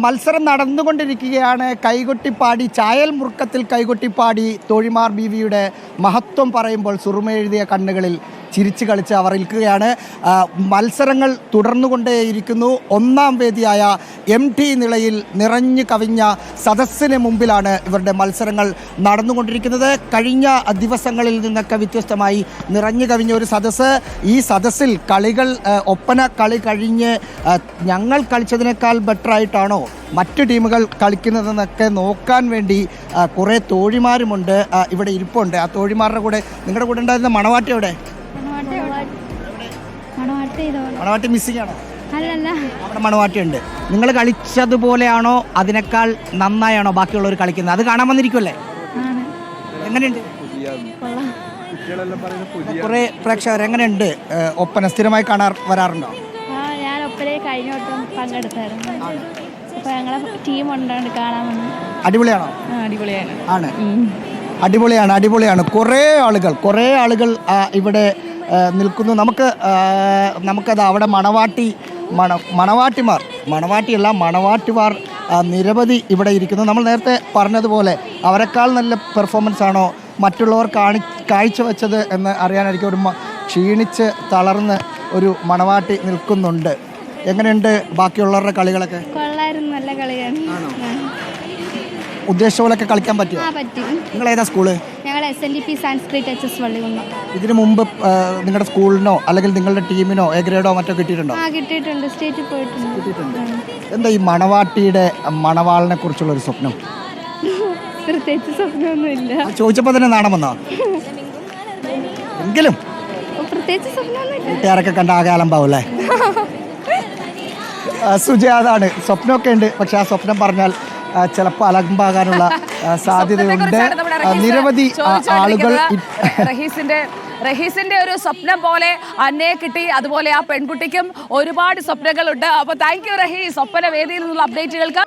മത്സരം നടന്നുകൊണ്ടിരിക്കുകയാണ്. കൈകൊട്ടിപ്പാടി ചായൽ മുറുക്കത്തിൽ കൈകൊട്ടിപ്പാടി തോഴിമാർ ബീവിയുടെ മഹത്വം പറയുമ്പോൾ സുറുമെഴുതിയ കണ്ണുകളിൽ ചിരിച്ചു കളിച്ച് അവർ നിൽക്കുകയാണ്. മത്സരങ്ങൾ തുടർന്നുകൊണ്ടേയിരിക്കുന്നു. ഒന്നാം വേദിയായ MT നിളയിൽ നിറഞ്ഞു കവിഞ്ഞ സദസ്സിന് മുമ്പിലാണ് ഇവരുടെ മത്സരങ്ങൾ നടന്നുകൊണ്ടിരിക്കുന്നത്. കഴിഞ്ഞ ദിവസങ്ങളിൽ നിന്നൊക്കെ വ്യത്യസ്തമായി നിറഞ്ഞു കവിഞ്ഞ ഒരു സദസ്സ്. ഈ സദസ്സിൽ കളികൾ ഒപ്പന കളി കഴിഞ്ഞ് ഞങ്ങൾ കളിച്ചതിനേക്കാൾ ബെറ്ററായിട്ടാണോ മറ്റു ടീമുകൾ കളിക്കുന്നതെന്നൊക്കെ നോക്കാൻ വേണ്ടി കുറേ തോഴിമാരുമുണ്ട് ഇവിടെ ഇരിപ്പുണ്ട്. ആ തോഴിമാരുടെ കൂടെ നിങ്ങളുടെ കൂടെ ഉണ്ടായിരുന്ന മണവാട്ടി എവിടെ? മണവാട്ടി മിസ്സിംഗ് ആണോ? അവിടെ മണവാട്ടി ഉണ്ട്. നിങ്ങൾ കളിച്ചതുപോലെയാണോ അതിനേക്കാൾ നന്നായാണോ ബാക്കിയുള്ളവർ കളിക്കുന്നത്? അത് കാണാൻ വന്നിരിക്കുമല്ലേ? എങ്ങനെയുണ്ട്? കുറെ പ്രേക്ഷകർ എങ്ങനെയുണ്ട്? ഒപ്പന സ്ഥിരമായി കാണാൻ വരാറുണ്ടോ? ഞാൻ ഒപ്പന കഴിഞ്ഞ വട്ടം പങ്കെടുത്തായിരുന്നു. അപ്പോൾ ഞങ്ങളെ ടീം ഉണ്ടാണ്ട് കാണാൻ വന്നു. അടിപൊളിയാണോ? അടിപൊളിയാണ്. ആണ്, അടിപൊളിയാണ്. കുറേ ആളുകൾ ഇവിടെ നിൽക്കുന്നു. നമുക്കത് അവിടെ മണവാട്ടിമാർ നിരവധി ഇവിടെ ഇരിക്കുന്നു. നമ്മൾ നേരത്തെ പറഞ്ഞതുപോലെ അവരെക്കാൾ നല്ല പെർഫോമൻസ് ആണോ മറ്റുള്ളവർ കാഴ്ചവെച്ചത് എന്ന് അറിയാനായിരിക്കും. ഒരു ക്ഷീണിച്ച് തളർന്ന് ഒരു മണവാട്ടി നിൽക്കുന്നുണ്ട്. എങ്ങനെയുണ്ട് ബാക്കിയുള്ളവരുടെ കളികളൊക്കെ? കൊള്ളായിരുന്നു, നല്ല കളിയാണ്. ഉദ്ദേശിച്ച പോലൊക്കെ കളിക്കാൻ പറ്റുമോ? നിങ്ങൾ ഏതാ സ്കൂള്? ഞങ്ങൾ SNDP സാൻസ്ക്രിറ്റ് HS വള്ളികുന്നം. ഇതിനു മുമ്പ് നിങ്ങളുടെ സ്കൂളിനോ അല്ലെങ്കിൽ നിങ്ങളുടെ ടീമിനോ എ ഗ്രേഡോ മറ്റോ കിട്ടിയിട്ടുണ്ടോ? കിട്ടിയിട്ടുണ്ട്, സ്റ്റേറ്റിൽ പോയിട്ടുണ്ട്. എന്താ ഈ മണവാട്ടിയുടെ മണവാളിനെ കുറിച്ചുള്ള ഒരു സ്വപ്നം? പ്രത്യേകിച്ച് സ്വപ്നമൊന്നുമില്ല. ചോദിച്ചപ്പോൾ തന്നെ നാണം വന്നോ? എങ്കിലും പ്രത്യേകിച്ച് സ്വപ്നമൊന്നുമില്ല. വീട്ടുകാരൊക്കെ കണ്ട ആകെ അലമ്പാവൂല്ലേ? സുജാതാണ്. സ്വപ്നമൊക്കെ ഉണ്ട്, പക്ഷെ ആ സ്വപ്നം പറഞ്ഞാൽ ചിലപ്പോൾ അലമ്പാകാനുള്ള സാധ്യതയുണ്ട്. നിരവധി ആളുകൾ റഹീസിന്റെ ഒരു സ്വപ്നം പോലെ അന്നയെ കിട്ടി. അതുപോലെ ആ പെൺകുട്ടിക്കും ഒരുപാട് സ്വപ്നങ്ങളുണ്ട്. അപ്പോൾ താങ്ക് യു റഹീസ്, ഒപ്പന വേദിയിൽ നിന്നുള്ള അപ്ഡേറ്റുകൾക്ക്.